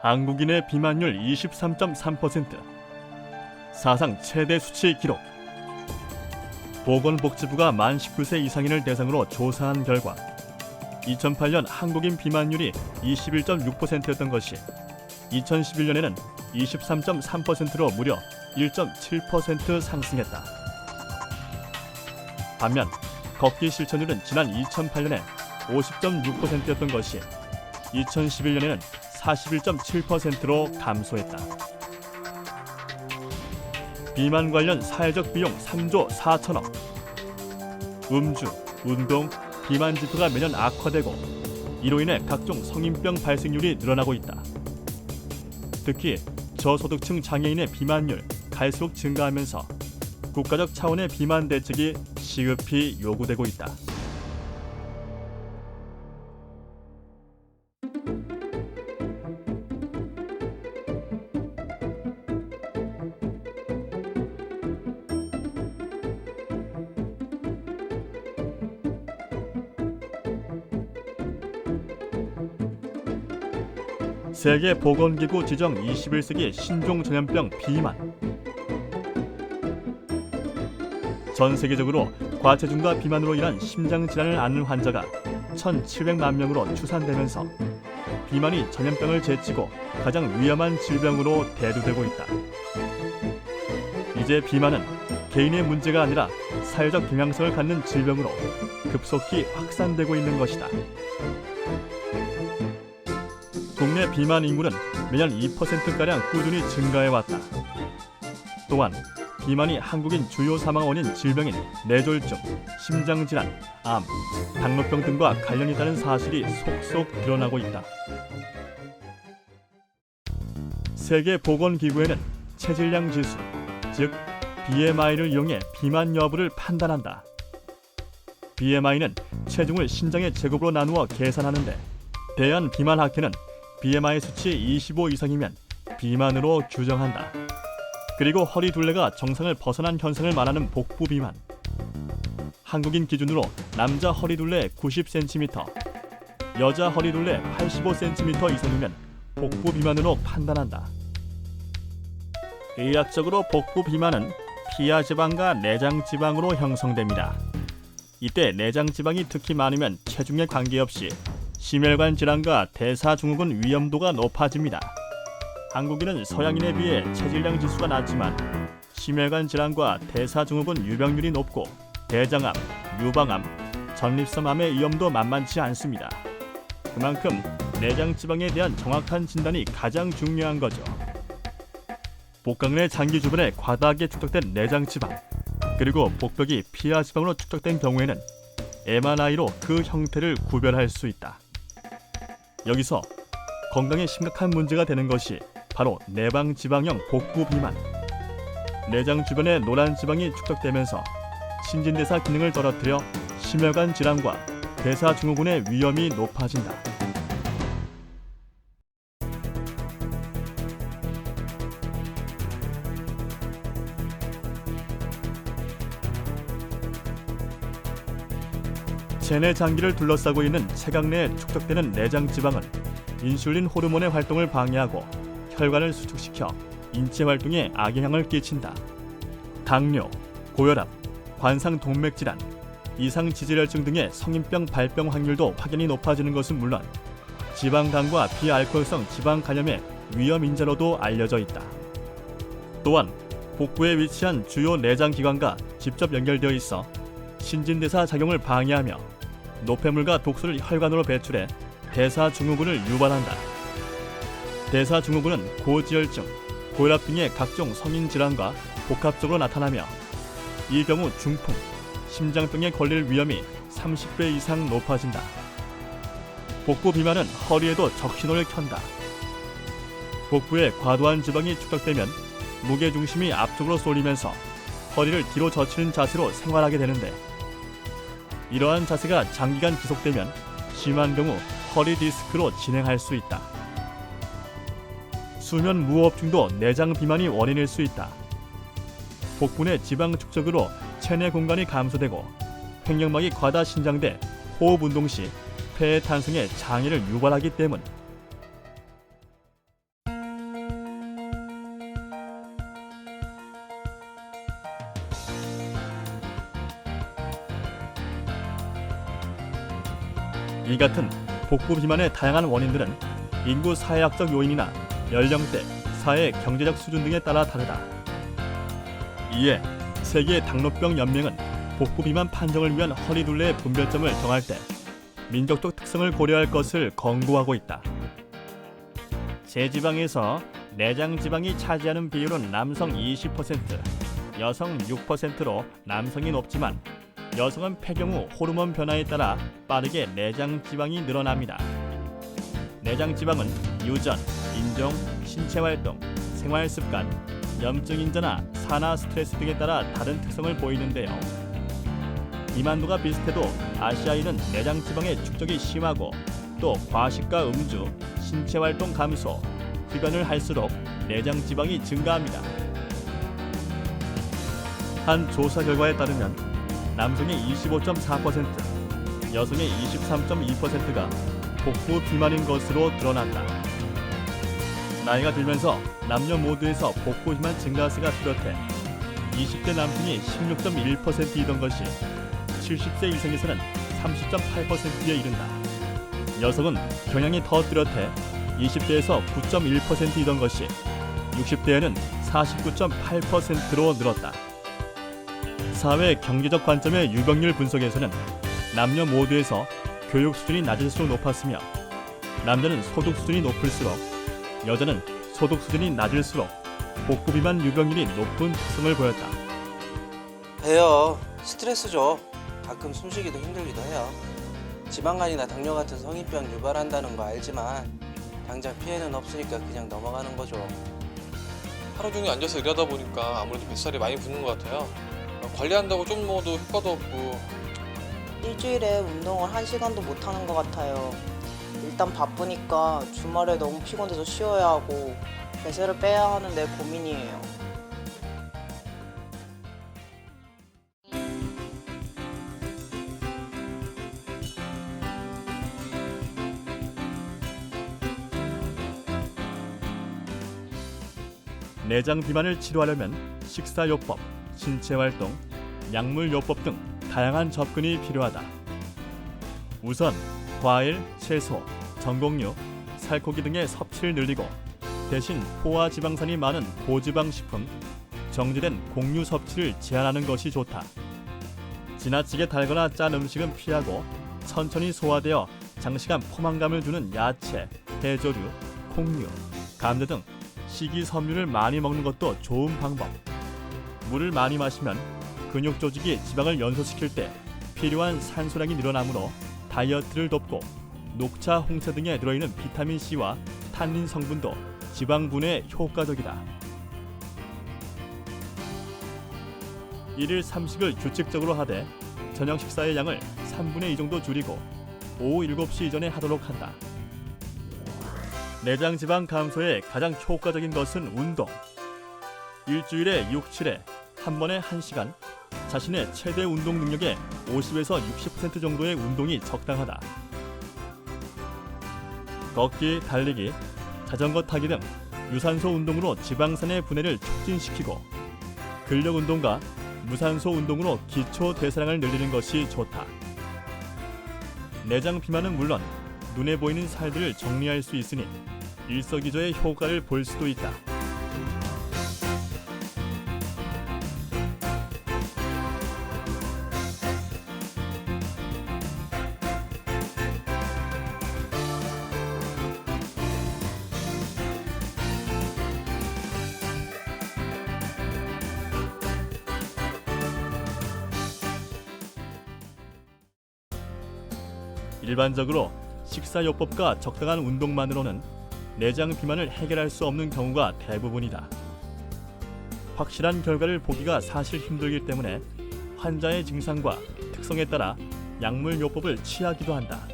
한국인의 비만율 23.3%, 사상 최대 수치 기록. 보건복지부가 만 19세 이상인을 대상으로 조사한 결과 2008년 한국인 비만율이 21.6%였던 것이 2011년에는 23.3%로 무려 1.7% 상승했다. 반면 걷기 실천율은 지난 2008년에 50.6%였던 것이 2011년에는 41.7%로 감소했다. 비만 관련 사회적 비용 3조 4천억. 음주, 운동, 비만 지표가 매년 악화되고 이로 인해 각종 성인병 발생률이 늘어나고 있다. 특히 저소득층 장애인의 비만율 갈수록 증가하면서 국가적 차원의 비만 대책이 시급히 요구되고 있다. 세계보건기구 지정 21세기 신종 전염병 비만. 전 세계적으로 과체중과 비만으로 인한 심장질환을 앓는 환자가 1,700만 명으로 추산되면서 비만이 전염병을 제치고 가장 위험한 질병으로 대두되고 있다. 이제 비만은 개인의 문제가 아니라 사회적 경향성을 갖는 질병으로 급속히 확산되고 있는 것이다. 국내 비만 인구는 매년 2%가량 꾸준히 증가해왔다. 또한 비만이 한국인 주요 사망 원인 질병인 뇌졸중, 심장질환, 암, 당뇨병 등과 관련이 있다는 사실이 속속 드러나고 있다. 세계보건기구에는 체질량 지수, 즉 BMI를 이용해 비만 여부를 판단한다. BMI는 체중을 신장의 제곱으로 나누어 계산하는데 대한비만학회는 BMI 수치 25 이상이면 비만으로 규정한다. 그리고 허리 둘레가 정상을 벗어난 현상을 말하는 복부 비만. 한국인 기준으로 남자 허리 둘레 90cm, 여자 허리 둘레 85cm 이상이면 복부 비만으로 판단한다. 의학적으로 복부 비만은 피하 지방과 내장 지방으로 형성됩니다. 이때 내장 지방이 특히 많으면 체중에 관계없이 심혈관 질환과 대사증후군 위험도가 높아집니다. 한국인은 서양인에 비해 체질량 지수가 낮지만 심혈관 질환과 대사증후군 유병률이 높고 대장암, 유방암, 전립선암의 위험도 만만치 않습니다. 그만큼 내장 지방에 대한 정확한 진단이 가장 중요한 거죠. 복강의 장기 주변에 과다하게 축적된 내장 지방, 그리고 복벽이 피하 지방으로 축적된 경우에는 MRI로 그 형태를 구별할 수 있다. 여기서 건강에 심각한 문제가 되는 것이 바로 내방 지방형 복부 비만. 내장 주변에 노란 지방이 축적되면서 신진대사 기능을 떨어뜨려 심혈관 질환과 대사증후군의 위험이 높아진다. 체내 장기를 둘러싸고 있는 체각 내에 축적되는 내장 지방은 인슐린 호르몬의 활동을 방해하고 혈관을 수축시켜 인체 활동에 악영향을 끼친다. 당뇨, 고혈압, 관상동맥질환, 이상지질혈증 등의 성인병 발병 확률도 확연히 높아지는 것은 물론 지방간과 비알코올성 지방 간염의 위험 인자로도 알려져 있다. 또한 복부에 위치한 주요 내장 기관과 직접 연결되어 있어 신진대사 작용을 방해하며 노폐물과 독소를 혈관으로 배출해 대사증후군을 유발한다. 대사증후군은 고지혈증, 고혈압 등의 각종 성인 질환과 복합적으로 나타나며 이 경우 중풍, 심장병에 걸릴 위험이 30배 이상 높아진다. 복부 비만은 허리에도 적신호를 켠다. 복부에 과도한 지방이 축적되면 무게중심이 앞쪽으로 쏠리면서 허리를 뒤로 젖히는 자세로 생활하게 되는데 이러한 자세가 장기간 지속되면 심한 경우 허리 디스크로 진행할 수 있다. 수면 무호흡증도 내장 비만이 원인일 수 있다. 복부 내 지방 축적으로 체내 공간이 감소되고 횡령막이 과다 신장돼 호흡 운동 시 폐의 탄성에 장애를 유발하기 때문 이 같은 복부 비만의 다양한 원인들은 인구 사회학적 요인이나 연령대, 사회 경제적 수준 등에 따라 다르다. 이에 세계 당뇨병 연맹은 복부 비만 판정을 위한 허리둘레의 분별점을 정할 때 민족적 특성을 고려할 것을 권고하고 있다. 제지방에서 내장 지방이 차지하는 비율은 남성 20%, 여성 6%로 남성이 높지만 여성은 폐경 후 호르몬 변화에 따라 빠르게 내장 지방이 늘어납니다. 내장 지방은 유전, 인종, 신체 활동, 생활 습관, 염증 인자나 산화 스트레스 등에 따라 다른 특성을 보이는데요. 비만도가 비슷해도 아시아인은 내장 지방의 축적이 심하고 또 과식과 음주, 신체 활동 감소, 흡연을 할수록 내장 지방이 증가합니다. 한 조사 결과에 따르면 남성의 25.4%, 여성의 23.2%가 복부 비만인 것으로 드러난다. 나이가 들면서 남녀 모두에서 복부 비만 증가세가 뚜렷해 20대 남성이 16.1%이던 것이 70세 이상에서는 30.8%에 이른다. 여성은 경향이 더 뚜렷해 20대에서 9.1%이던 것이 60대에는 49.8%로 늘었다. 사회 경제적 관점의 유병률 분석에서는 남녀 모두에서 교육 수준이 낮을수록 높았으며 남자는 소득 수준이 높을수록 여자는 소득 수준이 낮을수록 복부 비만 유병률이 높은 특성을 보였다. 해요. 스트레스죠. 가끔 숨쉬기도 힘들기도 해요. 지방간이나 당뇨 같은 성인병 유발한다는 거 알지만 당장 피해는 없으니까 그냥 넘어가는 거죠. 하루 종일 앉아서 일하다 보니까 아무래도 뱃살이 많이 붙는 것 같아요. 관리한다고 좀 먹어도 효과도 없고. 일주일에 운동을 1시간도 못하는 것 같아요. 일단 바쁘니까 주말에 너무 피곤해서 쉬어야 하고 배설을 빼야 하는데 고민이에요. 내장 비만을 치료하려면 식사요법, 신체활동, 약물요법 등 다양한 접근이 필요하다. 우선 과일, 채소, 전곡류, 살코기 등의 섭취를 늘리고 대신 포화 지방산이 많은 고지방 식품, 정제된 곡류 섭취를 제한하는 것이 좋다. 지나치게 달거나 짠 음식은 피하고 천천히 소화되어 장시간 포만감을 주는 야채, 해조류, 콩류, 감자 등 식이섬유를 많이 먹는 것도 좋은 방법. 물을 많이 마시면 근육 조직이 지방을 연소시킬 때 필요한 산소량이 늘어나므로 다이어트를 돕고 녹차, 홍차 등에 들어있는 비타민C와 탄닌 성분도 지방 분해에 효과적이다. 일일 3식을 규칙적으로 하되 저녁 식사의 양을 3분의 2 정도 줄이고 오후 7시 이전에 하도록 한다. 내장 지방 감소에 가장 효과적인 것은 운동. 일주일에 6, 7회 한 번에 1시간, 자신의 최대 운동 능력의 50에서 60% 정도의 운동이 적당하다. 걷기, 달리기, 자전거 타기 등 유산소 운동으로 지방산의 분해를 촉진시키고 근력 운동과 무산소 운동으로 기초 대사량을 늘리는 것이 좋다. 내장 비만은 물론 눈에 보이는 살들을 정리할 수 있으니 일석이조의 효과를 볼 수도 있다. 일반적으로 식사요법과 적당한 운동만으로는 내장 비만을 해결할 수 없는 경우가 대부분이다. 확실한 결과를 보기가 사실 힘들기 때문에 환자의 증상과 특성에 따라 약물요법을 취하기도 한다.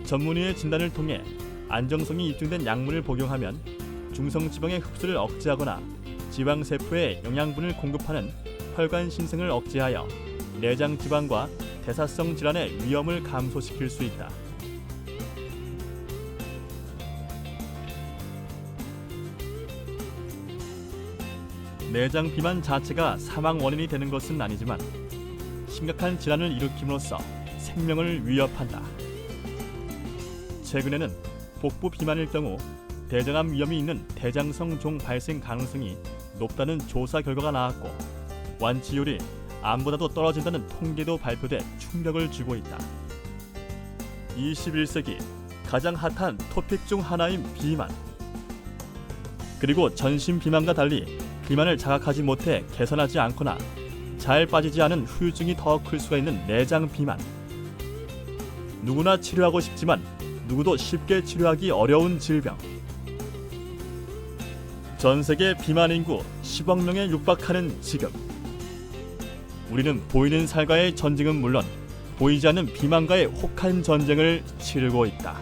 전문의의 진단을 통해 안정성이 입증된 약물을 복용하면 중성지방의 흡수를 억제하거나 지방세포에 영양분을 공급하는 혈관 신생을 억제하여 내장 지방과 대사성 질환의 위험을 감소시킬 수 있다. 내장 비만 자체가 사망 원인이 되는 것은 아니지만 심각한 질환을 일으킴으로써 생명을 위협한다. 최근에는 복부 비만일 경우 대장암 위험이 있는 대장성 종 발생 가능성이 높다는 조사 결과가 나왔고 완치율이 암보다도 떨어진다는 통계도 발표돼 충격을 주고 있다. 21세기 가장 핫한 토픽 중 하나인 비만. 그리고 전신 비만과 달리 비만을 자각하지 못해 개선하지 않거나 잘 빠지지 않은 후유증이 더 클 수가 있는 내장 비만. 누구나 치료하고 싶지만 누구도 쉽게 치료하기 어려운 질병. 전 세계 비만 인구 10억 명에 육박하는 지금, 우리는 보이는 살과의 전쟁은 물론 보이지 않는 비만과의 혹한 전쟁을 치르고 있다.